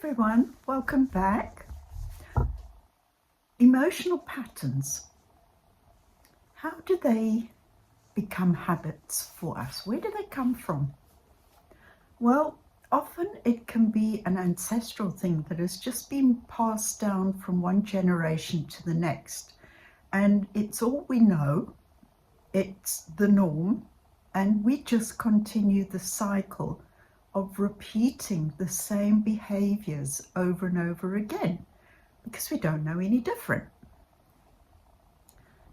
everyone, welcome back. Emotional patterns. How do they become habits for us? Where do they come from? Well, often it can be an ancestral thing that has just been passed down from one generation to the next. And it's all we know, it's the norm, and we just continue the cycle of repeating the same behaviors over and over again because we don't know any different.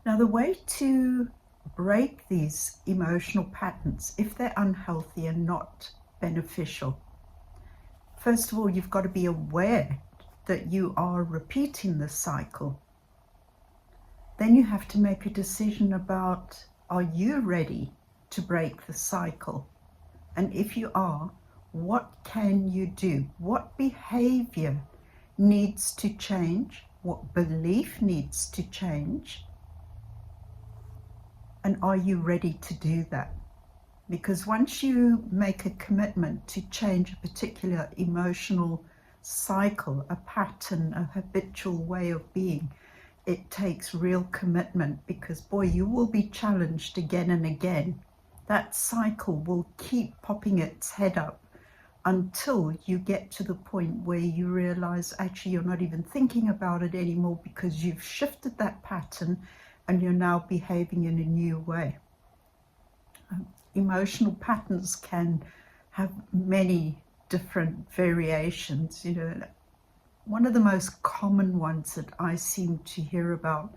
Now, the way to break these emotional patterns, if they're unhealthy and not beneficial, first of all, you've got to be aware that you are repeating the cycle. Then you have to make a decision about, are you ready to break the cycle? And if you are, what can you do? What behavior needs to change? What belief needs to change? And are you ready to do that? Because once you make a commitment to change a particular emotional cycle, a pattern, a habitual way of being, it takes real commitment, because boy, you will be challenged again and again. That cycle will keep popping its head up until you get to the point where you realize actually you're not even thinking about it anymore, because you've shifted that pattern and you're now behaving in a new way. Emotional patterns can have many different variations. One of the most common ones that I seem to hear about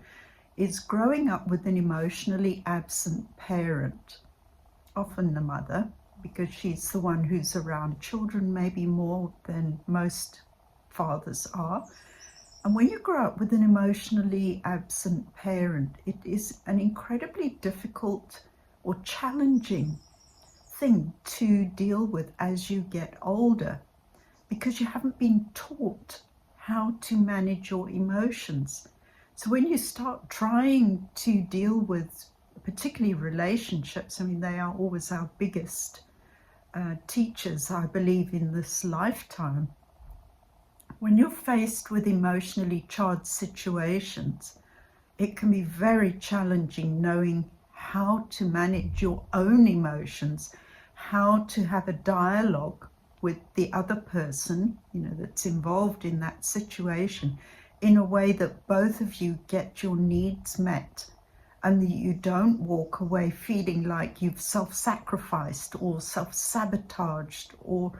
is growing up with an emotionally absent parent, often the mother, because she's the one who's around children maybe more than most fathers are. And when you grow up with an emotionally absent parent, it is an incredibly difficult or challenging thing to deal with as you get older, because you haven't been taught how to manage your emotions. So when you start trying to deal with particularly relationships, they are always our biggest teachers, I believe, in this lifetime. When you're faced with emotionally charged situations, it can be very challenging knowing how to manage your own emotions, how to have a dialogue with the other person, that's involved in that situation, in a way that both of you get your needs met, and that you don't walk away feeling like you've self-sacrificed or self-sabotaged or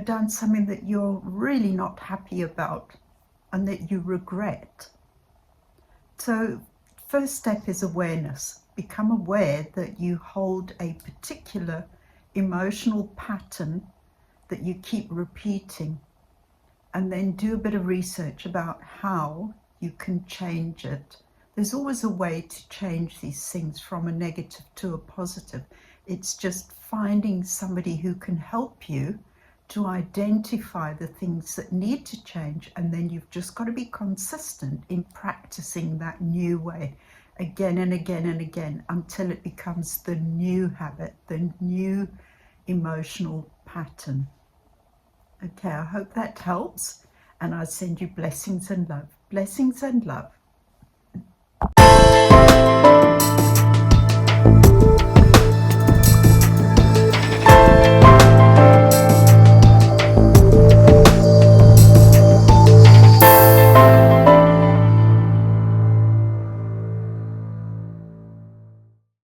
done something that you're really not happy about and that you regret. So first step is awareness. Become aware that you hold a particular emotional pattern that you keep repeating, and then do a bit of research about how you can change it. There's always a way to change these things from a negative to a positive. It's just finding somebody who can help you to identify the things that need to change, and then you've just got to be consistent in practicing that new way again and again and again until it becomes the new habit, the new emotional pattern. Okay, I hope that helps, and I send you blessings and love. Blessings and love.